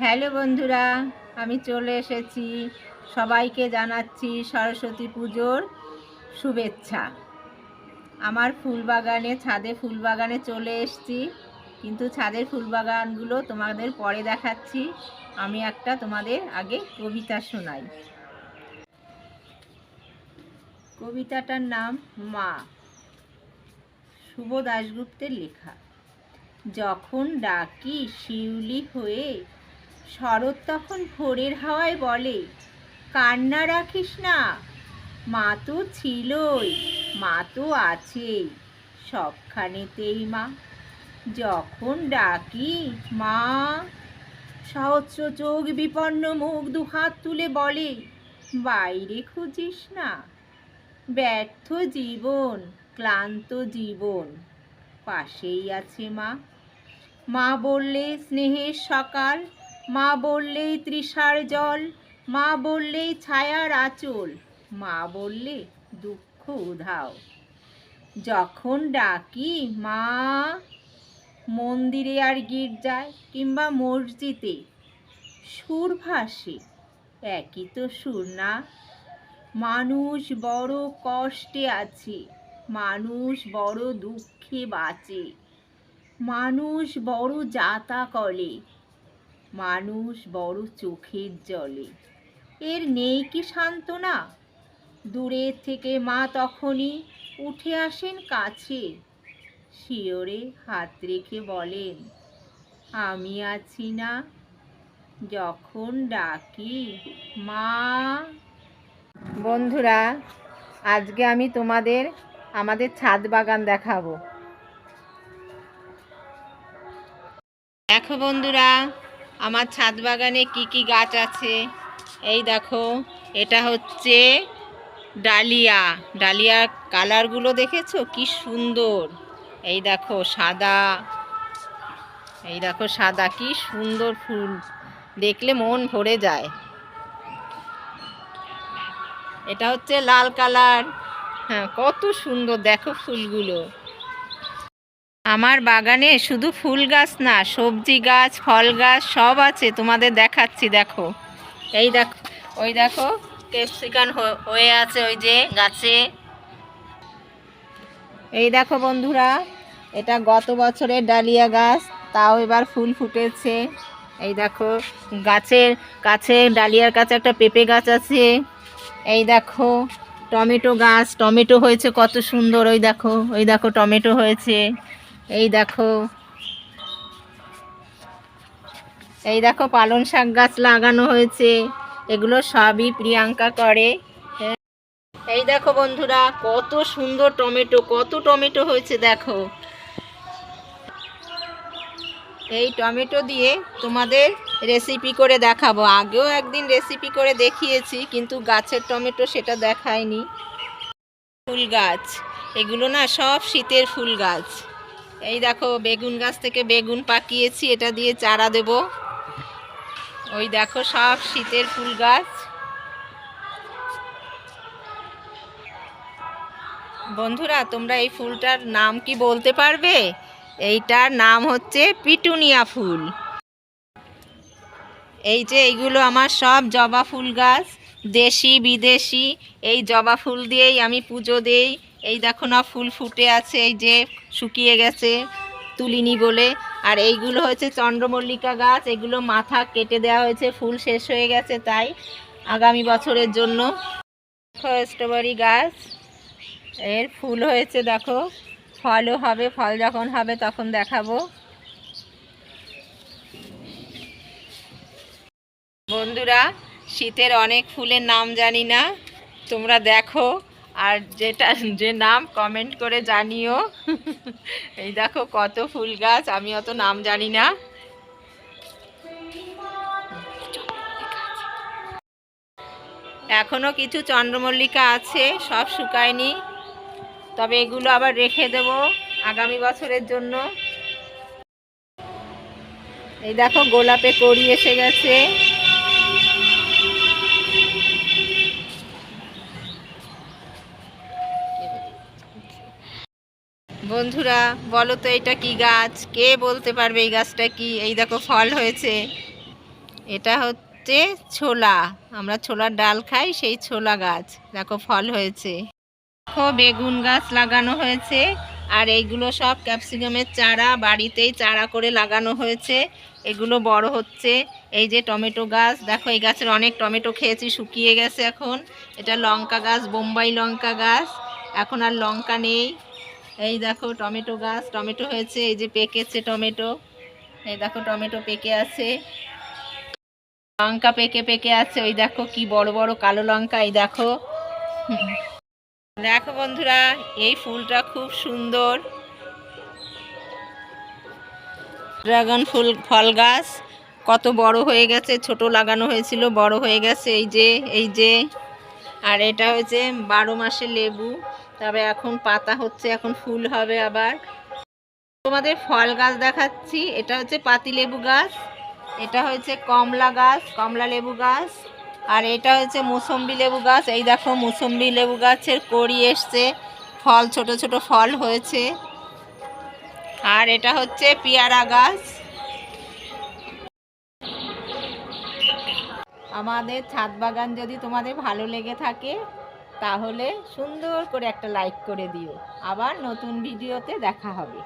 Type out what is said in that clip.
Hello বন্ধুরা, আমি চলে এসেছি। সবাইকে জানাচ্ছি সরস্বতী পুজোর শুভেচ্ছা। আমার ছাদে ফুলবাগানে চলে এসেছি, কিন্তু ছাদের ফুলবাগানগুলো তোমাদের পরে দেখাচ্ছি। আমি একটা তোমাদের আগে কবিতা শোনাই। কবিতাটার নাম মা, শুভ দাশগুপ্তের লেখা। যখন ডাকি শিউলি হয়ে, শরৎ তখন ভোরের হাওয়ায় বলে, কান্না রাখিস না, মা তো ছিলই, মা তো আছেই, সবখানেতেই মা। যখন ডাকি মা, সহস্র চোখ বিপন্ন মুখ দুহাত তুলে বলে, বাইরে খুঁজিস না, ব্যর্থ জীবন, ক্লান্ত জীবন, পাশেই আছে মা। মা বললে স্নেহের সকাল, মা বললেই তৃষার জল, মা বললেই ছায়ার আঁচল, মা বললে দুঃখ উধাও। যখন ডাকি মা, মন্দিরে আর গির্জায় কিংবা মসজিদে সুর ভাসে, একই তো সুর না। মানুষ বড় কষ্টে আছে, মানুষ বড় দুঃখে বাঁচে, মানুষ বড় যাতা কলে, মানুষ বড় চোখের জলে। এর নেই কি সান্ত্বনা? দূরের থেকে মা তখনই উঠে আসেন কাছে, শিয়রে হাত রেখে বলেন, আমি আছি না। যখন ডাকি মা। বন্ধুরা, আজকে আমি তোমাদের আমাদের ছাদ বাগান দেখাবো। দেখো বন্ধুরা, আমার ছাদ বাগানে কি কি গাছ আছে। এই দেখো, এটা হচ্ছে ডালিয়া। ডালিয়ার কালারগুলো দেখেছো কি সুন্দর। এই দেখো সাদা, এই দেখো সাদা, কি সুন্দর ফুল, দেখলে মন ভরে যায়। এটা হচ্ছে লাল কালার। হ্যাঁ, কত সুন্দর দেখো ফুলগুলো। আমার বাগানে শুধু ফুল গাছ না, সবজি গাছ, ফল গাছ সব আছে, তোমাদের দেখাচ্ছি। দেখো, এই দেখো, ওই দেখো ক্যাপসিকাম হয়ে আছে ওই যে গাছে। এই দেখো বন্ধুরা, এটা গত বছরের ডালিয়া গাছ, তাও এবার ফুল ফুটেছে। এই দেখো গাছের কাছে, ডালিয়ার কাছে একটা পেঁপে গাছ আছে। এই দেখো টমেটো গাছ, টমেটো হয়েছে কত সুন্দর। ওই দেখো, ওই দেখো টমেটো হয়েছে। এই দেখো, এই দেখো পালং শাক গাছ লাগানো হয়েছে। এগুলো সবই প্রিয়াঙ্কা করে। এই দেখো বন্ধুরা, কত সুন্দর টমেটো, কত টমেটো হয়েছে দেখো। এই টমেটো দিয়ে তোমাদের রেসিপি করে দেখাবো। আগেও একদিন রেসিপি করে দেখিয়েছি, কিন্তু গাছের টমেটো সেটা দেখায়নি। ফুল গাছ, এগুলো না সব শীতের ফুল গাছ। এই দেখো বেগুন গাছ থেকে বেগুন পাকিয়েছি, এটা দিয়ে চারা দেব। ওই দেখো সব শীতের ফুল গাছ। বন্ধুরা, তোমরা এই ফুলটার নাম কি বলতে পারবে? এইটার নাম হচ্ছে পিটুনিয়া ফুল। এই যে এইগুলো আমার সব জবা ফুল গাছ, দেশি বিদেশি। এই জবা ফুল দিয়েই আমি পুজো দেই। এই দেখো না ফুল ফুটে আছে, এই যে শুকিয়ে গেছে তুলিনি বলে। আর এইগুলো হচ্ছে চন্দ্রমল্লিকা গাছ, এগুলো মাথা কেটে দেওয়া হয়েছে, ফুল শেষ হয়ে গেছে তাই আগামী বছরের জন্য। স্ট্রবেরি গাছ, এর ফুল হয়েছে দেখো, ফলও হবে, ফল যখন হবে তখন দেখাবো। বন্ধুরা, শীতের অনেক ফুলের নাম জানি না, তোমরা দেখো আর যে নাম কমেন্ট করে জানিও। এই দেখো কত ফুল গাছ, আমি অত নাম জানি না। এখনো কিছু চন্দ্রমল্লিকা আছে, সব শুকায়নি, তবে এগুলো আবার রেখে দেব আগামী বছরের জন্য। এই দেখো গোলাপে কড়ি এসে গেছে। বন্ধুরা বলো তো এটা কি গাছ? কে বলতে পারবে এই গাছটা কি? এই দেখো ফল হয়েছে। এটা হচ্ছে ছোলা, আমরা ছোলার ডাল খাই, সেই ছোলা গাছ দেখো ফল হয়েছে। দেখো বেগুন গাছ লাগানো হয়েছে, আর এইগুলো সব ক্যাপসিকামের চারা, বাড়িতেই চারা করে লাগানো হয়েছে, এগুলো বড় হচ্ছে। এই যে টমেটো গাছ দেখো, এই গাছের অনেক টমেটো খেয়েছি, শুকিয়ে গেছে এখন। এটা লঙ্কা গাছ, বোম্বাই লঙ্কা গাছ, এখন আর লঙ্কা নেই। এই দেখো টমেটো গাছ, টমেটো হয়েছে, এই যে পেকেছে টমেটো, এই দেখো টমেটো পেকে আছে, লঙ্কা পেকে পেকে আছে, ওই দেখো কি বড় বড় কালো লঙ্কা, এই দেখো। দেখো বন্ধুরা, এই ফুলটা খুব সুন্দর, ড্রাগন ফুল ফল গাছ, কত বড় হয়ে গেছে, ছোট লাগানো হয়েছিল, বড় হয়ে গেছে, এই যে এই যে। আর এটা হচ্ছে 12 মাসের লেবু, তবে এখন পাতা হচ্ছে, এখন ফুল হবে আবার। তোমাদের ফল গাছ দেখাচ্ছি, এটা হচ্ছে পাতিলেবু গাছ, এটা হচ্ছে কমলা গাছ, কমলা লেবু গাছ, আর এটা হচ্ছে মুসম্বি লেবু গাছ। এই দেখো মুসম্বি লেবু গাছের কড়ি এসছে, ফল ছোট ছোট ফল হয়েছে। আর এটা হচ্ছে পেয়ারা গাছ। আমাদের ছাদ বাগান যদি তোমাদের ভালো লেগে থাকে, তাহলে সুন্দর করে একটা লাইক করে দিও। আবার নতুন ভিডিওতে দেখা হবে।